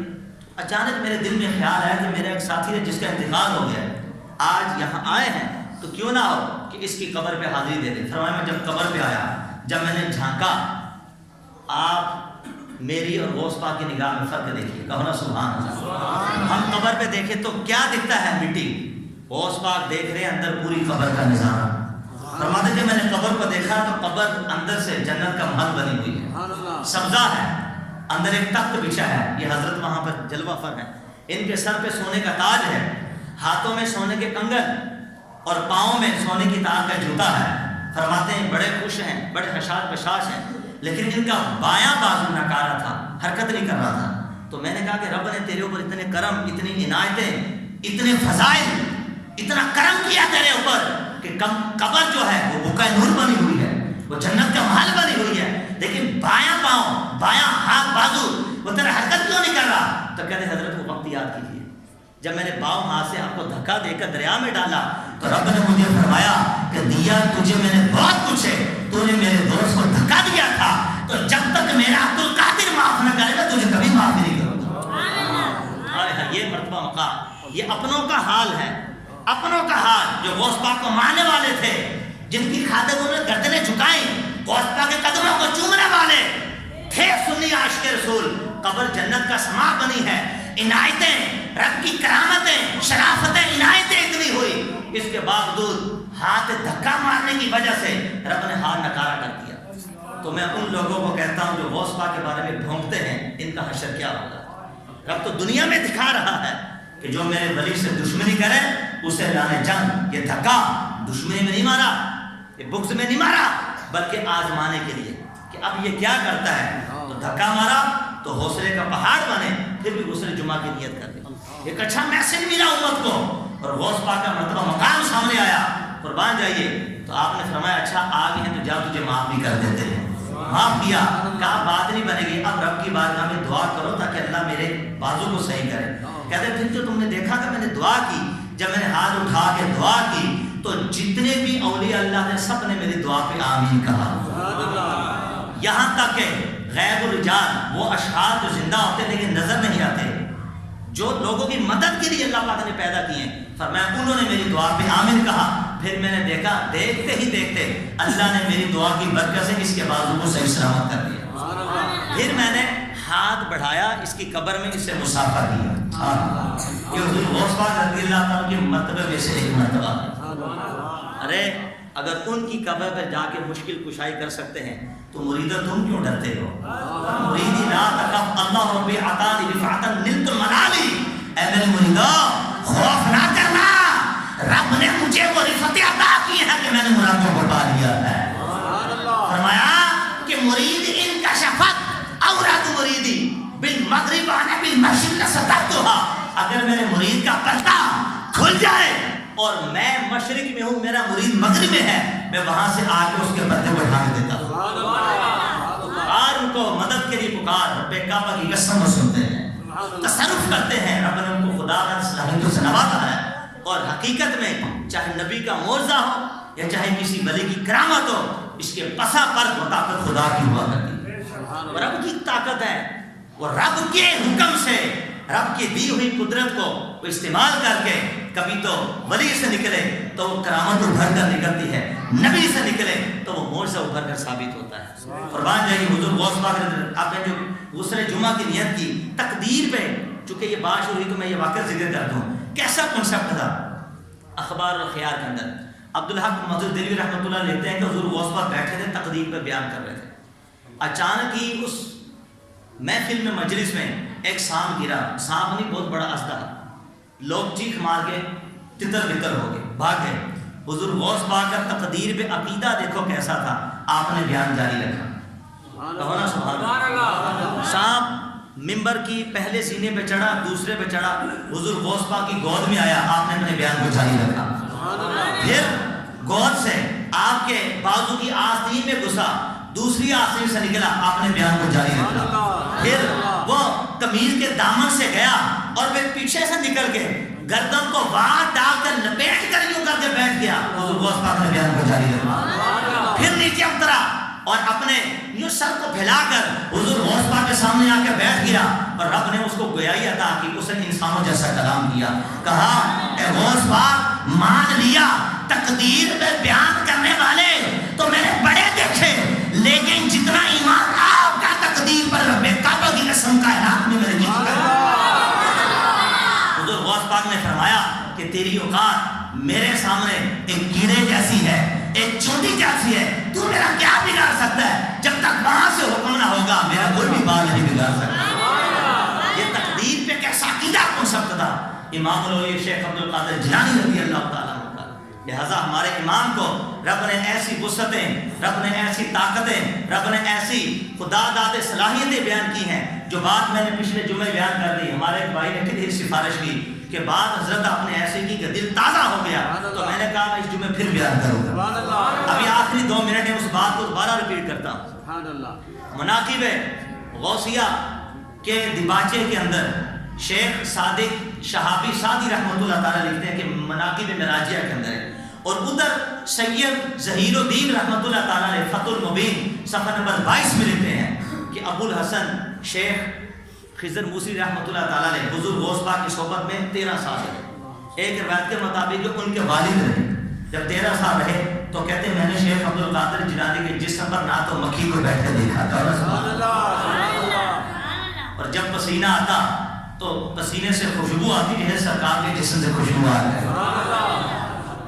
اچانک میرے دل میں خیال آیا کہ میرا ایک ساتھی ہے جس کا انتقال ہو گیا ہے، آج یہاں آئے ہیں تو کیوں نہ ہو کہ اس کی قبر پہ حاضری دے دیں۔ فرمایا میں جب قبر پہ آیا، جب میں نے جھانکا، آپ میری اور غوث پاک کی نگاہ میں فرق دیکھیے، کہو نا سبحان اللہ۔ ہم قبر پہ دیکھیں تو کیا دکھتا ہے؟ مٹی۔ غوث پاک دیکھ رہے ہیں اندر پوری قبر کا نظارہ۔ فرماتے جب میں نے قبر کو دیکھا تو قبر اندر سے جنت کا محل بنی ہوئی ہے، سبزہ ہے، اندر ایک تخت بچھا ہے، یہ حضرت وہاں پر جلوہ فر ہے، ان کے سر پہ سونے کا تاج ہے، ہاتھوں میں سونے کے کنگن اور پاؤں میں سونے کی تار کا جوتا ہے۔ فرماتے ہیں بڑے خوش ہیں، بڑے حشاش بشاش ہیں، لیکن ان کا بایاں بازو نکارا تھا، حرکت نہیں کر رہا تھا۔ تو میں نے کہا کہ رب نے تیرے اوپر اتنے کرم، اتنی عنایتیں، اتنے فضائل، اتنا کرم کیا تیرے اوپر کہ قبر جو ہے وہ بقعہ نور بنی ہوئی ہے، وہ جنت کا محل بنی ہوئی ہے، لیکن بایاں پاؤں، بایاں ہاتھ بازو وہ تیرا حرکت کیوں نہیں کر رہا؟ تو کہتے حضرت وہ وقت یاد کیجیے جب میں نے باؤں ہاتھ سے آپ کو دھکا دے کر دریا میں ڈالا تو رب نے مجھے فرمایا کہ دیا تجھے میں نے بہت کچھ ہے، تو نے میرے دوست کو دھکا دیا تھا، تو جب تک میرا عبد القادر معاف نہ کرے گا تجھے کبھی معاف نہیں کروں گا۔ یہ مرتبہ مقام، یہ اپنوں کا حال ہے، اپنوں کا حال جو غوث پاک کو ماننے والے تھے، جن کی خاطر انہوں نے گردنیں جھکائیں، غوث پاک کے قدموں کو چومنے والے تھے سنی عاشق رسول۔ قبر جنت کا سما بنی ہے، عنایتیں، رب کی کرامتیں، شرافتیں، عنایتیں اتنی ہوئی، اس کے باوجود ہاتھ دھکا مارنے کی وجہ سے رب نے ہاتھ نکارا کر دیا۔ تو میں ان لوگوں کو کہتا ہوں جو غوث پاک کے بارے میں ڈھونکتے ہیں، ان کا حشر کیا ہوگا؟ رب تو دنیا میں دکھا رہا ہے کہ جو میرے ولی سے دشمنی کرے اسے لانے جنگ، یہ دھکا دشمنی میں نہیں مارا، یہ بغض میں نہیں مارا، بلکہ آزمانے کے لیے کہ اب یہ کیا کرتا ہے، تو دھکا مارا تو حوصلے کا پہاڑ بنے، پھر بھی غسل جمعہ کی نیت کر لی۔ ایک اچھا میسج ملا امت کو، اور غوث پاک کا مرتبہ مقام سامنے آیا، قربان جائیے۔ تو آپ نے فرمایا اچھا آ گئے ہیں تو جا تجھے معاف بھی کر دیتے ہیں، معاف کیا، کہا بات نہیں بنے گی، اب رب کی بارگاہ میں دعا کرو تاکہ اللہ میرے بازو کو صحیح کرے۔ کہتے ہیں پھر جو تم نے دیکھا کہ میں نے دعا کی، جب میں نے ہاتھ اٹھا کے دعا کی تو جتنے بھی اولیاء اللہ نے سب نے میری دعا پہ آمین کہا، یہاں تک کہ غیب الرجال، وہ اشخاص جو زندہ ہوتے لیکن نظر نہیں آتے، جو لوگوں کی مدد کے لیے اللہ پاک نے پیدا کیے ہیں، فرمایا انہوں نے میری دعا پہ آمین کہا۔ پھر میں نے دیکھا، دیکھتے ہی دیکھتے اللہ نے میری دعا کی برکت سے اس کے بازو کو صحیح سلامت کر دیا۔ پھر میں نے ہاتھ بڑھایا، اس کی قبر میں اس سے مسافہ کیا۔ یہ حضور غوث پاک رضی اللہ تعالیٰ کے مرتبے میں سے ایک مرتبہ ہے۔ ارے اگر ان کی قبر پر جا کے مشکل کشائی کر سکتے ہیں تو مریدو تم کیوں ڈرتے ہو؟ مریدی لا تخف اللہ ربی عطانی رفعتا نلت المنالی، اے میرے مریدو خوف نہ کرنا، رب نے مجھے وہ رفعت عطا کی ہے کہ میں نے مرادوں کو پا لیا ہے۔ فرمایا کہ مرید ان کا شفت اوراد مریدی بالمغرب آنے بالمشرق سترتها، اگر میرے مرید کا پردہ کھل جائے اور میں مشرق میں ہوں، میرا مرید مغرب میں ہے، میں وہاں سے آ کے اس کے پردے کو ڈھانک دیتا ہوں۔ پکار ان کو مدد کے لیے پکار، رب کعبہ کی قسم سنتے ہیں، تصرف کرتے ہیں، رب نے ان کو خدا کا صلاحیتوں سے نوازا ہے، اور حقیقت میں چاہے نبی کا معجزہ ہو یا چاہے کسی ولی کی کرامت ہو، اس کے پسا پر وہ طاقت خدا کی ہوا کرتی ہے۔ وہ رب کی طاقت ہے، وہ رب کے حکم سے رب کی دی ہوئی قدرت کو استعمال کر کے کبھی تو ولی سے نکلے تو وہ کرامت ابھر کر نکلتی ہے، نبی سے نکلے تو وہ معجزہ ابھر کر ثابت ہوتا ہے۔ قربان جائیے حضور غوث پاک آپ نے جو غسل جمعہ کی نیت کی تقدیر پہ، چونکہ یہ بات شروع ہوئی تو میں یہ واقعہ ذکر کر دوں کیسا کنسپٹ تھا۔ اخبار الخیار کے اندر عبدالحق مسعود دہلوی رحمۃ اللہ لکھتے ہیں کہ حضور غوث پاک بیٹھے تھے تقدیر پہ بیان کر رہے تھے، اچانک ہی اس محفل میں مجلس میں ایک سانپ گرا، سانپ نہیں بہت بڑا اژدہا، لوگ چیخ مار کے تتر بتر ہو گئے، بھاگ گئے۔ حضور غوث پاک کا تقدیر پہ عقیدہ دیکھو کیسا تھا، آپ نے بیان جاری رکھا، کہو نا سبحان اللہ۔ سانپ ممبر کی پہلے سینے پہ چڑھا، دوسرے پہ چڑھا، حضور غوث پاک کی گود میں آیا، آپ نے اپنے بیان کو جاری رکھا۔ پھر گود سے آپ کے بازو کی آستین میں گھسا، دوسری آستین سے نکلا، آپ نے بیان کو جاری رکھا۔ پھر وہ قمیض کے دامن سے گیا اور پھر پیچھے سے نکل کے گردن کو وہاں ڈال کر لپیٹ کر یوں کر کے بیٹھ گیا، حضور غوث پاک نے بیان کو جاری رکھا۔ پھر نیچے اترا اور اپنے یوں سر کو پھیلا کر حضور غوث پاک کے سامنے آ کے بیٹھ گیا، اور رب نے اس کو گویائی عطا کی، اس نے انسانوں جیسا کلام کیا، کہا اے غوث پاک مان لیا تقدیر میں بیان کرنے والے تو میں نے بڑے دیکھے، لیکن جتنا ایمان آپ کا تقدیر پر رب کعبہ کی قسم کائنات میں میرے نہیں کرا۔ حضور غوث پاک نے فرمایا کہ تیری اوقات میرے سامنے ایک کیڑے جیسی ہے، ایک چونٹی جیسی ہے، تو میرا کیا بگاڑ سکتا ہے؟ جب تک وہاں سے حکم نہ ہوگا میرا کوئی بھی بات نہیں بگاڑ سکتا۔ یہ تقدیر پہ کیسا عقیدہ کنسپٹ تھا امام الاولیاء شیخ عبد القادر جیلانی رضی اللہ تعالیٰ عنہ کا۔ لہذا ہمارے امام کو رب نے ایسی وسعتیں، رب نے ایسی طاقتیں، رب نے ایسی خدا داد صلاحیتیں بیان کی ہیں، جو بات میں نے پچھلے جمعے بیان کر دی۔ ہمارے ایک بھائی نے کتنی سفارش کی کہ بات حضرت آپ نے ایسے کی کہ دل تازہ ہو گیا، تو میں نے کہا میں اس جمعے پھر بیان کروں گا۔ ابھی آخری 2 منٹ ہے، اس بات کو دوبارہ ریپیٹ کرتا ہوں۔ مناقب غوثیہ کے دیباچے کے اندر شیخ صادق شہابی سعدی رحمۃ اللہ تعالیٰ لکھتے ہیں کہ مناقب معراجیہ کے اندر ہے، اور ادھر سید ظہیر الدین رحمۃ اللہ تعالیٰ نے فتح المبین صفحہ نمبر 22 میں لکھتے ہیں کہ ابو الحسن شیخ خضر موسی رحمۃ اللہ تعالیٰ نے حضور غوث پاک کی صحبت میں 13 سال رہے۔ ایک روایت کے مطابق جو ان کے والد رہے، جب 13 سال رہے تو کہتے ہیں میں نے شیخ عبد القادر جیلانی کے جسم پر نہ تو مکھی کو بیٹھ کے دیکھا تھا، اور جب پسینہ آتا تو پسینے سے خوشبو آتی ہے، سرکار کے جسم سے خوشبو آتی ہے۔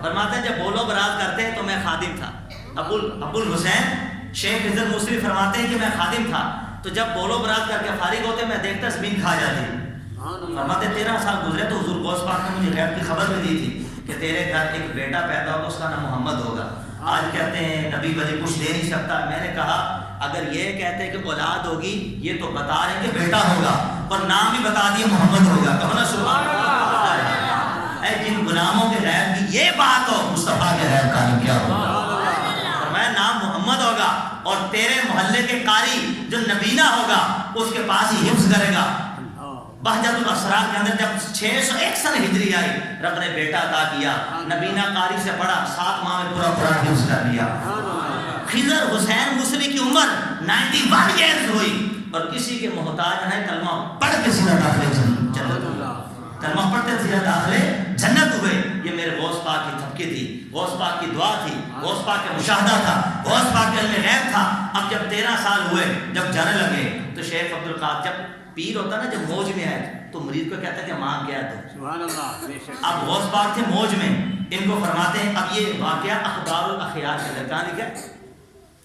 فرماتے ہیں جب بولو برات کرتے ہیں تو میں خادم تھا۔ ابو الحسین شیخ خضر موسی فرماتے ہیں کہ میں خادم تھا، تو جب بولو برات کر کے فارغ ہوتے میں دیکھتا زمین کھا جاتی۔ فرماتے 13 سال گزرے تو حضور غوث پاک نے مجھے غیب کی خبر بھی دی تھی کہ تیرے گھر ایک بیٹا پیدا ہوگا، اس کا نام محمد ہوگا۔ آج کہتے ہیں نبی ولی کچھ دے نہیں سکتا، میں نے کہا اگر یہ کہتے ہیں کہ اولاد ہوگی، یہ تو بتا رہے ہیں کہ بیٹا ہوگا، اور نام بھی بتا دیے محمد ہوگا، کہو نا سبحان اللہ۔ اے جن غلاموں کے غیب کی یہ بات ہو، مصطفیٰ کے غیب کا کیا ہوگا؟ فرمایا نام محمد ہوگا، اور تیرے محلے کے قاری جو نبینا ہوگا اس کے پاس ہی حفظ کرے گا۔ بہجت الاسرار کے اندر جب 601 سن ہجری آئی، رب نے بیٹا عطا کیا، نبینا قاری سے پڑھا، 7 ماہ میں پورا قرآن حفظ کر لیا۔ خضر حسین موسوی کی عمر 91 ایئرز ہوئی، اور کسی کے محتاج نہیں، کلمہ پڑھ کے سیدھا داخلے جنت، کلمہ پڑھتے سیدھا داخلے جنت ہوئے۔ یہ میرے غوث پاک کی تھپکی تھی، غوث پاک کی دعا تھی، غوث پاک کا مشاہدہ تھا، غوث پاک کے علم غیب تھا۔ اب جب 13 سال ہوئے، جب جانے لگے تو شیخ عبد القادر، جب پیر ہوتا نا جب موج میں ہے تو مریض کو کہتا ہے کہ مانگ گیا تو سبحان اللہ۔ اب غوث پاک تھے موج میں، ان کو فرماتے ہیں، اب یہ واقعہ اخبار الاخیار کے اندر کہاں لکھا ہے؟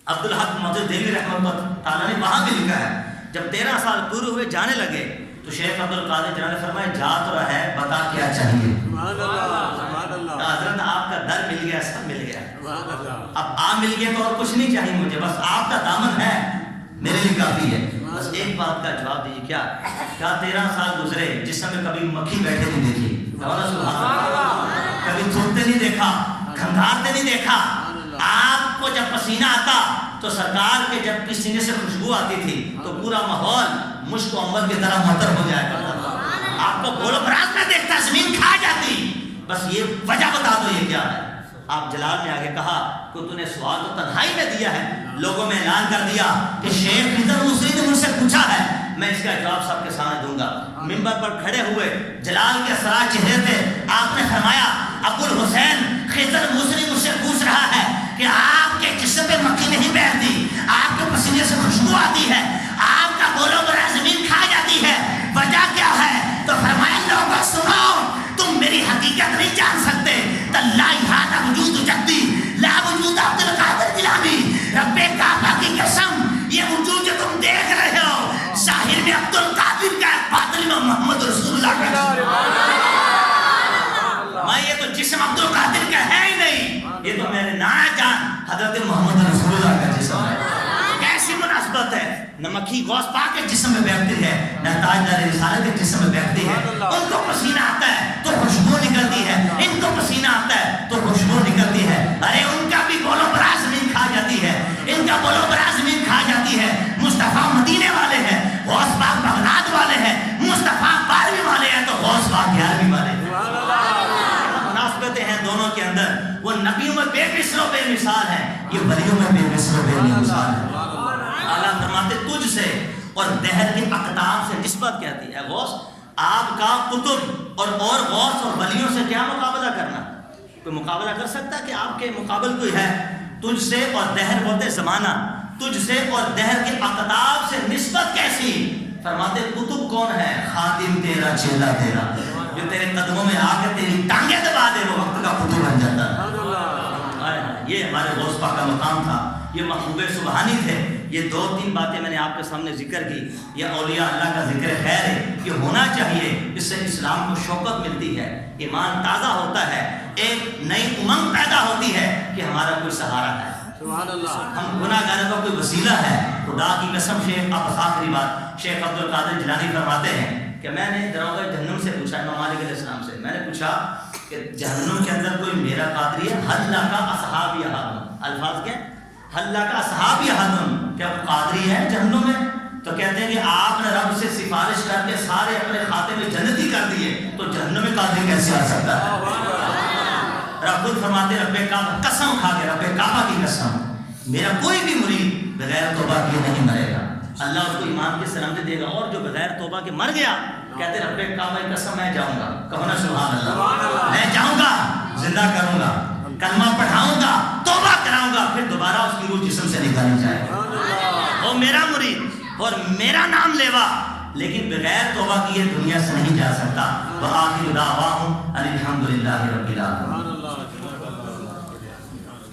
عبدالحق مسعود دہلوی رحمۃ اللہ تعالیٰ نے وہاں بھی لکھا ہے۔ جب 13 سال پورے ہوئے جانے لگے تو شیخ عبد القادر جیلانی نے فرمایا جا تو رہا ہے، بتا کیا چاہیے؟ حضرت آپ کا در مل گیا، سب مل گیا، اب آپ مل گئے تو اور کچھ نہیں چاہیے مجھے، بس آپ کا دامن ہے میرے لیے کافی ہے۔ بس ایک بات کا جواب دیجیے، کیا 13 سال گزرے جس میں کبھی مکھی بیٹھے نہیں دیکھی، کبھی تھوکتے نہیں دیکھا، کھنگارتے نہیں دیکھا، آپ کو جب پسینہ آتا تو سرکار کے جب پسینے سے خوشبو آتی تھی تو پورا ماحول مشک و عنبر کی طرح معطر ہو جایا کرتا تھا۔ آپ کو گول و براز میں دیکھتا زمین کھا جاتی۔ بس یہ وجہ بتا دو یہ کیا ہے؟ آپ جلال میں آگے کہا کہ تو نے سوال تو تنہائی میں دیا ہے، لوگوں میں اعلان کر دیا کہ شیخ خضر موسی نے مجھ سے پوچھا ہے میں اس کا جواب سب کے سامنے دوں گا۔ منبر پر کھڑے ہوئے جلال کے سرا چہرے تھے، آپ نے فرمایا ابو الحسین خضر موسری مجھ سے پوچھ رہا ہے کہ آپ کے جسم پہ مکھی نہیں بیٹھتی، آپ کے پسینے سے خوشبو آتی ہے، آپ کا گولو برا زمین کھا جاتی ہے، وجہ کیا ہے؟ تو فرمایا لوگوں سنو، تم میری حقیقت نہیں جان سکتے، تاللہ ھذا وجود جدی لا وجود عبد القادر جیلانی، رب کعبہ کی قسم یہ وجود جو تم دیکھ رہے ہو ظاہر میں عبد القادر کا ہے، باطن میں محمد رسول اللہ کا۔ میں یہ تو جسم عبد القادر کا ہے ہی نہیں، یہ تو میرے نانا جان حضرت محمد رسول اللہ کا جسم ہے۔ کیسی مناسبت ہے؟ نہ مکھی غوث پاک کے جسم میں بیٹھتی ہے، نہ تاجدار رسالت کے جسم میں بیٹھتی ہے۔ ان کو پسینہ آتا ہے تو خوشبو نکلتی ہے، ان کو پسینہ آتا ہے تو خوشبو نکلتی ہے۔ ارے ان کا بھی بولو برا زمین کھا جاتی ہے، ان کا بولو برا زمین کھا جاتی ہے۔ مصطفیٰ مدینے والے ہیں، غوث پاک بغداد والے ہیں، مصطفیٰ 12ویں والے ہیں تو غوث پاک 11ویں والے ہیں۔ مناسبتیں ہیں دونوں کے اندر، وہ نبیوں میں بے مثل و بے مثال ہے، یہ ولیوں میں بے مثل و بے مثال ہے۔ اللہ فرماتے تجھ سے اور دہر کے اقدام سے نسبت کہتی ہے غوث، آپ کا قطب اور غوث اور ولیوں سے کیا مقابلہ کرنا؟ کوئی مقابلہ کر سکتا کہ آپ کے مقابل کوئی ہے؟ تجھ سے اور دہر بولتے زمانہ، تجھ سے اور دہر کے اقدام سے نسبت کیسی؟ فرماتے قطب کون ہے؟ خادم تیرا، چیلا تیرا، جو تیرے قدموں میں آ کے تیری ٹانگیں دبا دے وہ وقت کا قطب بن جاتا ہے۔ یہ ہمارے غوث پاک کا مقام تھا، یہ محبوب سبحانی تھے۔ یہ 2-3 باتیں میں نے آپ کے سامنے ذکر کی، یہ اولیاء اللہ کا ذکر خیر ہے، یہ ہونا چاہیے، اس سے اسلام کو شوقت ملتی ہے، ایمان تازہ ہوتا ہے، ایک نئی امنگ پیدا ہوتی ہے کہ ہمارا کوئی سہارا ہے، ہم گناہ گاروں کا کوئی وسیلہ ہے۔ خدا کی قسم شیخ، اب آخری بات، شیخ عبد القادر جیلانی فرماتے ہیں کہ میں نے دروغ جہنم سے پوچھا، امام مالک علیہ السلام سے میں نے پوچھا کہ جہنم کے اندر کوئی میرا قادری ہے؟ حل کا اصحاب یہاں، الفاظ کیا؟ حل کا اصحاب یہاں، کیا قادری ہے جہنم میں؟ تو کہتے ہیں کہ آپ نے رب سے سفارش کر کے سارے اپنے کھاتے میں جنتی کر دیے، تو جہنم میں قادری کیسے آ سکتا ہے؟ رب خود فرماتے رب کعبہ، قسم کھا کے رب کعبہ کی قسم، میرا کوئی بھی مرید بغیر توبہ کیے نہیں مرے گا، اللہ اس کو ایمان کی سلامتی دے گا۔ اور جو بغیر توبہ کے مر گیا، کہتے رب کعبہ کی قسم میں جاؤں گا، کہو نا سبحان اللہ، میں جاؤں گا، زندہ کروں گا، کلمہ پڑھاؤں گا، توبہ کراؤں گا، پھر دوبارہ اس کی روح جسم سے نکالی جائے گا۔ وہ میرا مرید اور میرا نام لیوا، لیکن بغیر توبہ کیے دنیا سے نہیں جا سکتا۔ وآخر دعواہم ان الحمد للہ رب العالمین۔